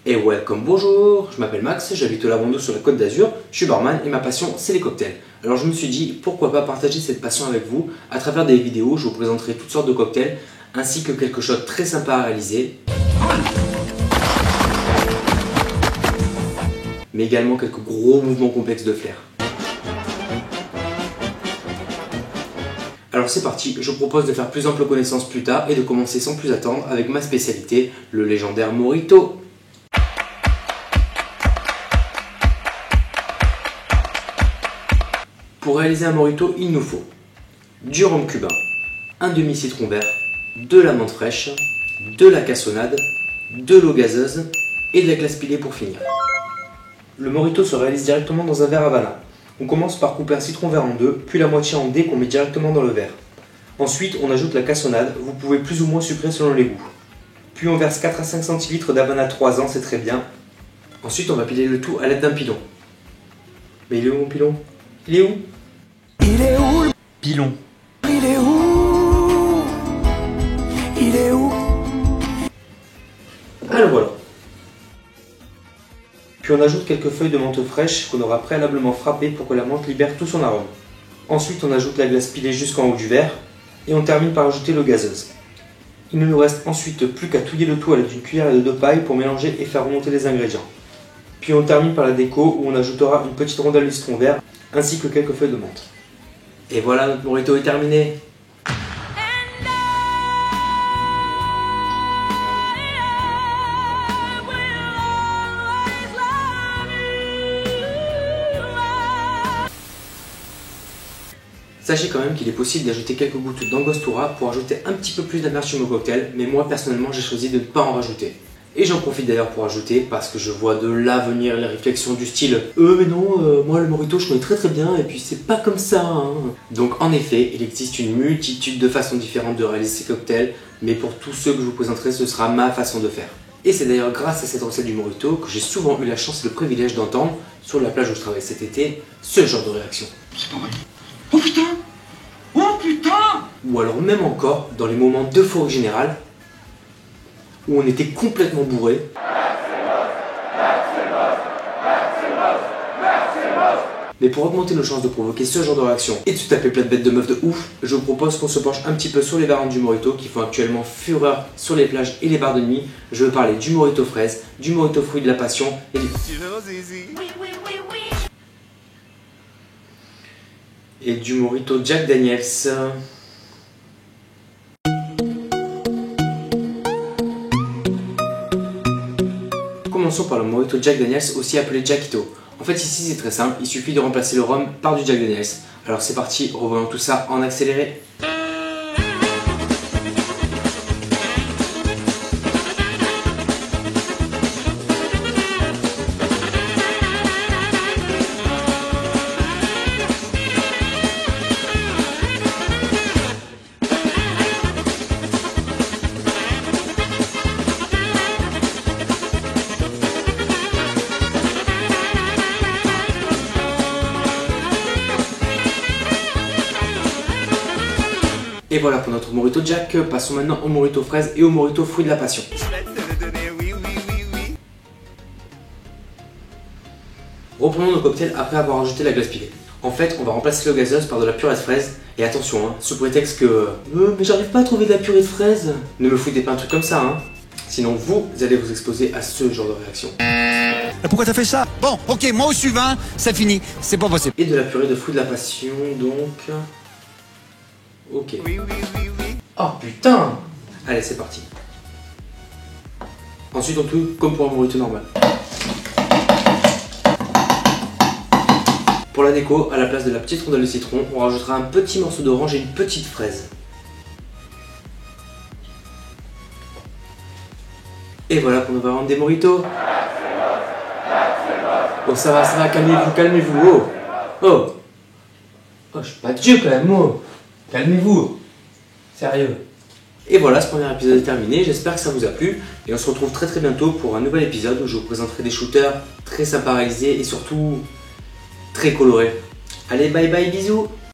Et welcome, bonjour, je m'appelle Max, j'habite au Lavando sur la Côte d'Azur, je suis barman et ma passion c'est les cocktails. Alors je me suis dit pourquoi pas partager cette passion avec vous. À travers des vidéos, je vous présenterai toutes sortes de cocktails ainsi que quelques shots très sympas à réaliser. Mais également quelques gros mouvements complexes de flair. Alors c'est parti, je vous propose de faire plus ample connaissance plus tard et de commencer sans plus attendre avec ma spécialité, le légendaire Mojito. Pour réaliser un Mojito, il nous faut du rhum cubain, un demi-citron vert, de la menthe fraîche, de la cassonade, de l'eau gazeuse et de la glace pilée pour finir. Le Mojito se réalise directement dans un verre Havana. On commence par couper un citron vert en deux, puis la moitié en dés qu'on met directement dans le verre. Ensuite, on ajoute la cassonade, vous pouvez plus ou moins sucrer selon les goûts. Puis on verse 4 à 5 centilitres d'Havana 3 ans, c'est très bien. Ensuite, on va piler le tout à l'aide d'un pilon. Mais il est où mon pilon? Il est où? Il est où le pilon? Il est où? Il est où? Alors voilà. Puis on ajoute quelques feuilles de menthe fraîche qu'on aura préalablement frappées pour que la menthe libère tout son arôme. Ensuite on ajoute la glace pilée jusqu'en haut du verre et on termine par ajouter l'eau gazeuse. Il ne nous reste ensuite plus qu'à touiller le tout à l'aide d'une cuillère de paille pour mélanger et faire remonter les ingrédients. Puis on termine par la déco où on ajoutera une petite rondelle de citron vert ainsi que quelques feuilles de menthe. Et voilà, notre Mojito est terminé. Sachez quand même qu'il est possible d'ajouter quelques gouttes d'angostura pour ajouter un petit peu plus d'amertume au cocktail, mais moi personnellement j'ai choisi de ne pas en rajouter. Et j'en profite d'ailleurs pour ajouter, parce que je vois de là venir les réflexions du style mais non, moi le Mojito je connais très bien et puis c'est pas comme ça hein. Donc en effet, il existe une multitude de façons différentes de réaliser ces cocktails, mais pour tous ceux que je vous présenterai, ce sera ma façon de faire. Et c'est d'ailleurs grâce à cette recette du Mojito que j'ai souvent eu la chance et le privilège d'entendre, sur la plage où je travaille cet été, ce genre de réaction. C'est pas vrai. Oh putain! Oh putain! Ou alors même encore dans les moments d'euphorie générale, où on était complètement bourré. Mais pour augmenter nos chances de provoquer ce genre de réaction et de se taper plein de bêtes de meufs de ouf, je vous propose qu'on se penche un petit peu sur les variantes du Mojito qui font actuellement fureur sur les plages et les bars de nuit. Je veux parler du Mojito fraise, du Mojito fruit de la passion et du Mojito Jack Daniels. Commençons par le Mojito Jack Daniels, aussi appelé Jackito. En fait ici c'est très simple, il suffit de remplacer le rhum par du Jack Daniels. Alors c'est parti, revoyons tout ça en accéléré. Et voilà pour notre Mojito Jack, passons maintenant au Mojito fraise et au Mojito fruit de la passion. Reprenons nos cocktails après avoir ajouté la glace pilée. En fait, on va remplacer l'eau gazeuse par de la purée de fraise. Et attention, hein, sous prétexte que mais j'arrive pas à trouver de la purée de fraise. Ne me foutez pas un truc comme ça, hein. Sinon vous allez vous exposer à ce genre de réaction. Pourquoi t'as fait ça? Bon, ok, moi au suivant, c'est fini, c'est pas possible. Et de la purée de fruits de la passion, donc... Ok. Oh putain! Allez, c'est parti. Ensuite, on touille comme pour un Mojito normal. Pour la déco, à la place de la petite rondelle de citron, on rajoutera un petit morceau d'orange et une petite fraise. Et voilà pour nos variantes des Mojitos. Oh ça va, calmez-vous, oh! Oh! Oh, je suis pas Dieu quand même, oh! Calmez-vous! Sérieux! Et voilà, ce premier épisode est terminé, j'espère que ça vous a plu. Et on se retrouve très bientôt pour un nouvel épisode où je vous présenterai des shooters très sympas à réaliser et surtout très colorés. Allez, bye bye, bisous!